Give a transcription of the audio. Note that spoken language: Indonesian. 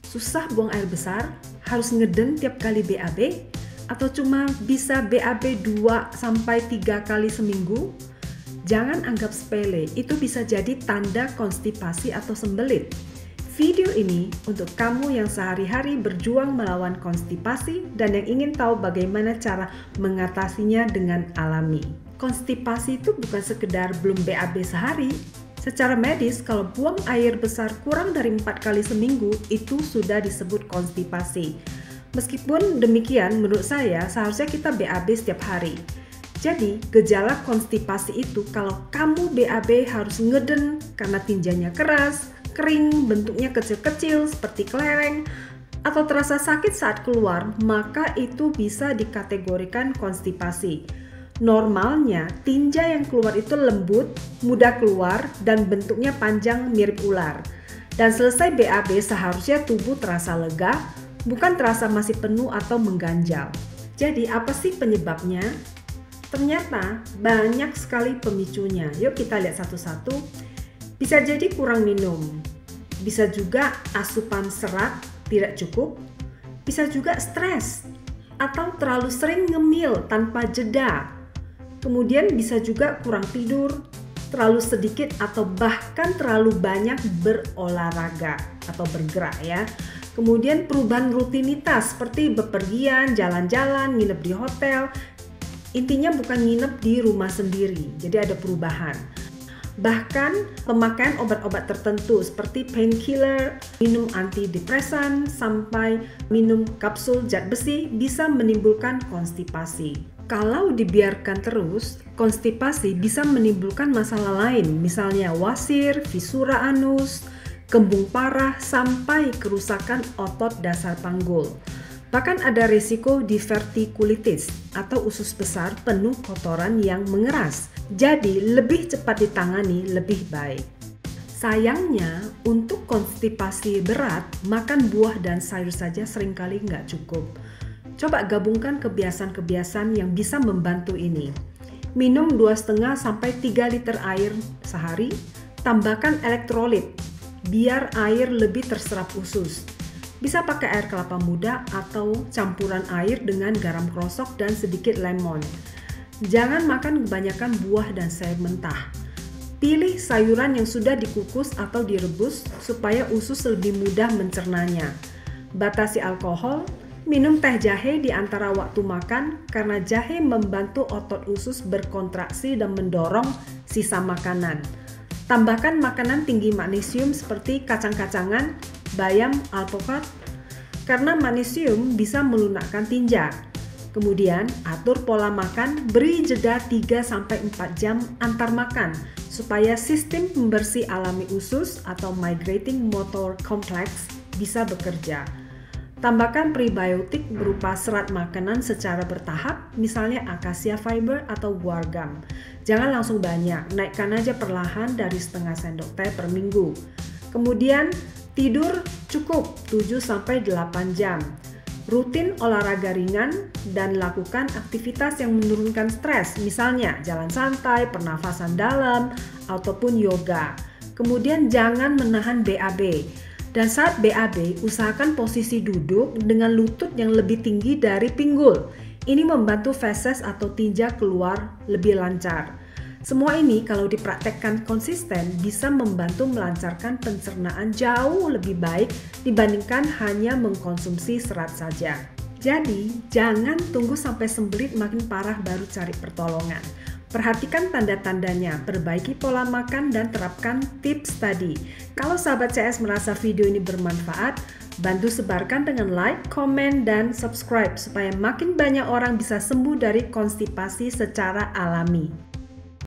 Susah buang air besar? Harus ngeden tiap kali BAB? Atau cuma bisa BAB 2-3 kali seminggu? Jangan anggap sepele, itu bisa jadi tanda konstipasi atau sembelit. Video ini untuk kamu yang sehari-hari berjuang melawan konstipasi dan yang ingin tahu bagaimana cara mengatasinya dengan alami. Konstipasi itu bukan sekedar belum BAB sehari. Secara medis, kalau buang air besar kurang dari 4 kali seminggu, itu sudah disebut konstipasi. Meskipun demikian, menurut saya seharusnya kita BAB setiap hari. Jadi, gejala konstipasi itu kalau kamu BAB harus ngeden karena tinjanya keras, kering, bentuknya kecil-kecil seperti kelereng, atau terasa sakit saat keluar, maka itu bisa dikategorikan konstipasi. Normalnya, tinja yang keluar itu lembut, mudah keluar, dan bentuknya panjang mirip ular. Dan selesai BAB seharusnya tubuh terasa lega, bukan terasa masih penuh atau mengganjal. Jadi apa sih penyebabnya? Ternyata banyak sekali pemicunya. Yuk kita lihat satu-satu. Bisa jadi kurang minum, bisa juga asupan serat tidak cukup, bisa juga stres, atau terlalu sering ngemil tanpa jeda. Kemudian bisa juga kurang tidur, terlalu sedikit atau bahkan terlalu banyak berolahraga atau bergerak ya. Kemudian perubahan rutinitas seperti bepergian, jalan-jalan, nginep di hotel. Intinya bukan nginep di rumah sendiri, jadi ada perubahan. Bahkan pemakaian obat-obat tertentu seperti painkiller, minum antidepresan, sampai minum kapsul zat besi bisa menimbulkan konstipasi. Kalau dibiarkan terus, konstipasi bisa menimbulkan masalah lain, misalnya wasir, fisura anus, kembung parah, sampai kerusakan otot dasar panggul. Bahkan ada risiko divertikulitis atau usus besar penuh kotoran yang mengeras. Jadi lebih cepat ditangani lebih baik. Sayangnya untuk konstipasi berat, makan buah dan sayur saja seringkali nggak cukup. Coba gabungkan kebiasaan-kebiasaan yang bisa membantu ini. Minum 2,5-3 liter air sehari, tambahkan elektrolit biar air lebih terserap usus. Bisa pakai air kelapa muda atau campuran air dengan garam krosok dan sedikit lemon. Jangan makan kebanyakan buah dan sayur mentah. Pilih sayuran yang sudah dikukus atau direbus supaya usus lebih mudah mencernanya. Batasi alkohol. Minum teh jahe di antara waktu makan karena jahe membantu otot usus berkontraksi dan mendorong sisa makanan. Tambahkan makanan tinggi magnesium seperti kacang-kacangan, bayam, alpukat, karena magnesium bisa melunakkan tinja. Kemudian, atur pola makan, beri jeda 3-4 jam antar makan supaya sistem pembersih alami usus atau migrating motor complex bisa bekerja. Tambahkan prebiotik berupa serat makanan secara bertahap, misalnya akasia fiber atau guar gum. Jangan langsung banyak, naikkan aja perlahan dari setengah sendok teh per minggu. Kemudian tidur cukup 7-8 jam. Rutin olahraga ringan dan lakukan aktivitas yang menurunkan stres, misalnya jalan santai, pernafasan dalam, ataupun yoga. Kemudian jangan menahan BAB. Dan saat BAB, usahakan posisi duduk dengan lutut yang lebih tinggi dari pinggul. Ini membantu feses atau tinja keluar lebih lancar. Semua ini kalau dipraktekkan konsisten bisa membantu melancarkan pencernaan jauh lebih baik dibandingkan hanya mengkonsumsi serat saja. Jadi, jangan tunggu sampai sembelit makin parah baru cari pertolongan. Perhatikan tanda-tandanya, perbaiki pola makan dan terapkan tips tadi. Kalau sahabat CS merasa video ini bermanfaat, bantu sebarkan dengan like, komen, dan subscribe supaya makin banyak orang bisa sembuh dari konstipasi secara alami.